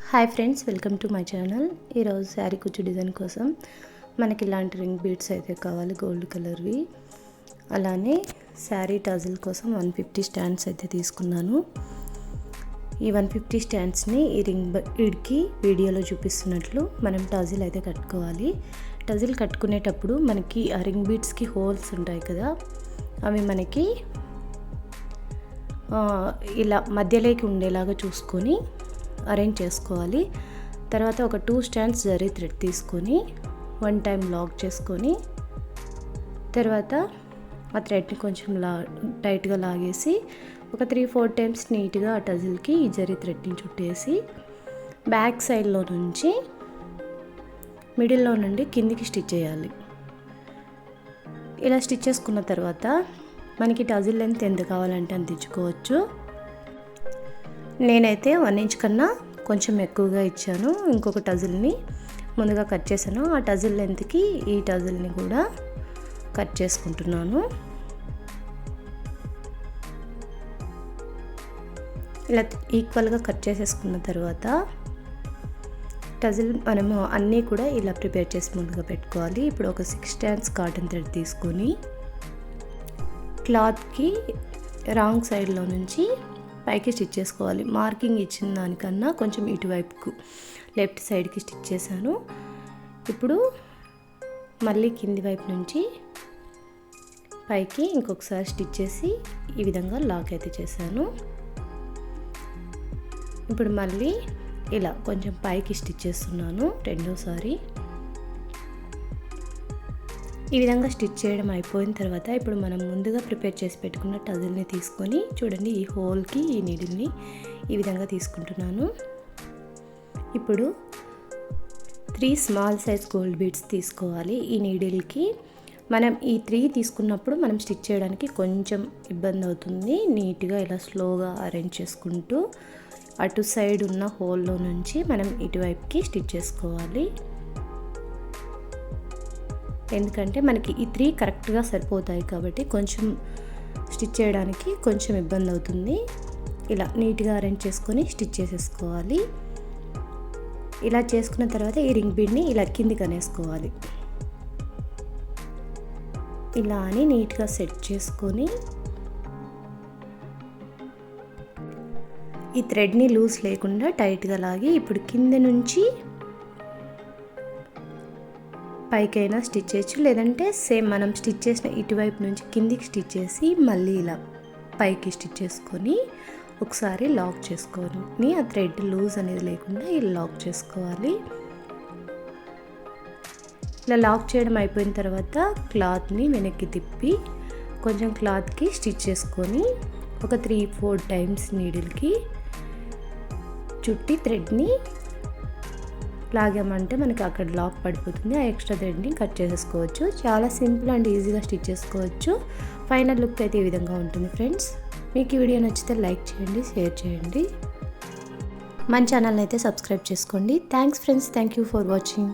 Hi friends, welcome to my channel. ఈరోజు శారీ కుచ్చు design కోసం మనకి ఇలాంటి రింగ్ బీడ్స్ అయితే కావాలి, గోల్డ్ కలర్వి. అలానే శారీ టజిల్ కోసం 150 స్టాండ్స్ అయితే తీసుకున్నాను. ఈ 150 స్టాండ్స్ని ఈ రింగ్ బీడ్కి వీడియోలో చూపిస్తున్నట్లు మనం టజిల్ అయితే కట్టుకోవాలి. టజిల్ కట్టుకునేటప్పుడు మనకి ఆ రింగ్ బీడ్స్కి హోల్స్ ఉంటాయి కదా, అవి మనకి ఇలా మధ్యలోకి ఉండేలాగా చూసుకొని అరేంజ్ చేసుకోవాలి. తర్వాత ఒక 2 స్టాండ్స్ జరీ థ్రెడ్ తీసుకొని 1 టైం లాక్ చేసుకొని, తర్వాత ఆ థ్రెడ్ని కొంచెం టైట్గా లాగేసి ఒక 3-4 టైమ్స్ నీట్గా ఆ టజిల్కి ఈ జరీ థ్రెడ్ని చుట్టేసి బ్యాక్ సైడ్లో నుంచి మిడిల్లో నుండి కిందికి స్టిచ్ చేయాలి. ఇలా స్టిచ్ చేసుకున్న తర్వాత మనకి టజిల్ లెంత్ ఎంత కావాలంటే అంత ఇచ్చుకోవచ్చు. నేనైతే 1 ఇంచ్ కన్నా కొంచెం ఎక్కువగా ఇచ్చాను. ఇంకొక టజిల్ని ముందుగా కట్ చేశాను. ఆ టజిల్ లెంత్కి ఈ టజిల్ని కూడా కట్ చేసుకుంటున్నాను. ఇలా ఈక్వల్గా కట్ చేసేసుకున్న తర్వాత టజిల్ మనము అన్నీ కూడా ఇలా ప్రిపేర్ చేసి ముందుగా పెట్టుకోవాలి. ఇప్పుడు ఒక 6 స్టాండ్స్ కాటన్ థ్రెడ్ తీసుకొని క్లాత్కి రాంగ్ సైడ్లో నుంచి పైకి స్టిచ్ చేసుకోవాలి. మార్కింగ్ ఇచ్చిన దానికన్నా కొంచెం ఇటువైపుకు లెఫ్ట్ సైడ్కి స్టిచ్ చేశాను. ఇప్పుడు మళ్ళీ కింది వైపు నుంచి పైకి ఇంకొకసారి స్టిచ్ చేసి ఈ విధంగా లాక్ అయితే చేశాను. ఇప్పుడు మళ్ళీ ఇలా కొంచెం పైకి స్టిచ్ చేస్తున్నాను రెండోసారి. ఈ విధంగా స్టిచ్ చేయడం అయిపోయిన తర్వాత ఇప్పుడు మనం ముందుగా ప్రిపేర్ చేసి పెట్టుకున్న టజిల్ని తీసుకొని చూడండి, ఈ హోల్కి ఈ నీడిల్ని ఈ విధంగా తీసుకుంటున్నాను. ఇప్పుడు 3 స్మాల్ సైజ్ గోల్డ్ బీడ్స్ తీసుకోవాలి. ఈ నీడిల్కి మనం ఈ 3 తీసుకున్నప్పుడు మనం స్టిచ్ చేయడానికి కొంచెం ఇబ్బంది అవుతుంది. నీట్గా ఇలా స్లోగా అరేంజ్ చేసుకుంటూ అటు సైడ్ ఉన్న హోల్లో నుంచి మనం ఇటువైపుకి స్టిచ్ చేసుకోవాలి. ఎందుకంటే మనకి ఈ 3 కరెక్ట్గా సరిపోతాయి కాబట్టి కొంచెం స్టిచ్ చేయడానికి కొంచెం ఇబ్బంది అవుతుంది. ఇలా నీట్గా అరేంజ్ చేసుకొని స్టిచ్ చేసేసుకోవాలి. ఇలా చేసుకున్న తర్వాత ఈ రింగ్ బీడ్ని ఇలా కిందికి అనేసుకోవాలి. ఇలా అని నీట్గా సెట్ చేసుకొని ఈ థ్రెడ్ని లూజ్ లేకుండా టైట్గా లాగి ఇప్పుడు కింద నుంచి పైకైనా స్టిచ్ చేయొచ్చు, లేదంటే సేమ్ మనం స్టిచ్ చేసిన ఇటువైపు నుంచి కిందికి స్టిచ్ చేసి మళ్ళీ ఇలా పైకి స్టిచ్ చేసుకొని ఒకసారి లాక్ చేసుకొని ఆ థ్రెడ్ లూజ్ అనేది లేకుండా ఇలా లాక్ చేసుకోవాలి. ఇలా లాక్ చేయడం అయిపోయిన తర్వాత క్లాత్ని వెనక్కి తిప్పి కొంచెం క్లాత్కి స్టిచ్ చేసుకొని ఒక 3-4 టైమ్స్ నీడిల్కి చుట్టి థ్రెడ్ని లాగామంటే మనకి అక్కడ లాక్ పడిపోతుంది. ఆ ఎక్స్ట్రా థ్రెడ్ని కట్ చేసేసుకోవచ్చు. చాలా సింపుల్ అండ్ ఈజీగా స్టిచ్ చేసుకోవచ్చు. ఫైనల్ లుక్ అయితే ఈ విధంగా ఉంటుంది ఫ్రెండ్స్. మీకు ఈ వీడియో నచ్చితే లైక్ చేయండి, షేర్ చేయండి. మన ఛానల్ని అయితే సబ్స్క్రైబ్ చేసుకోండి. Thanks friends, thank you for watching.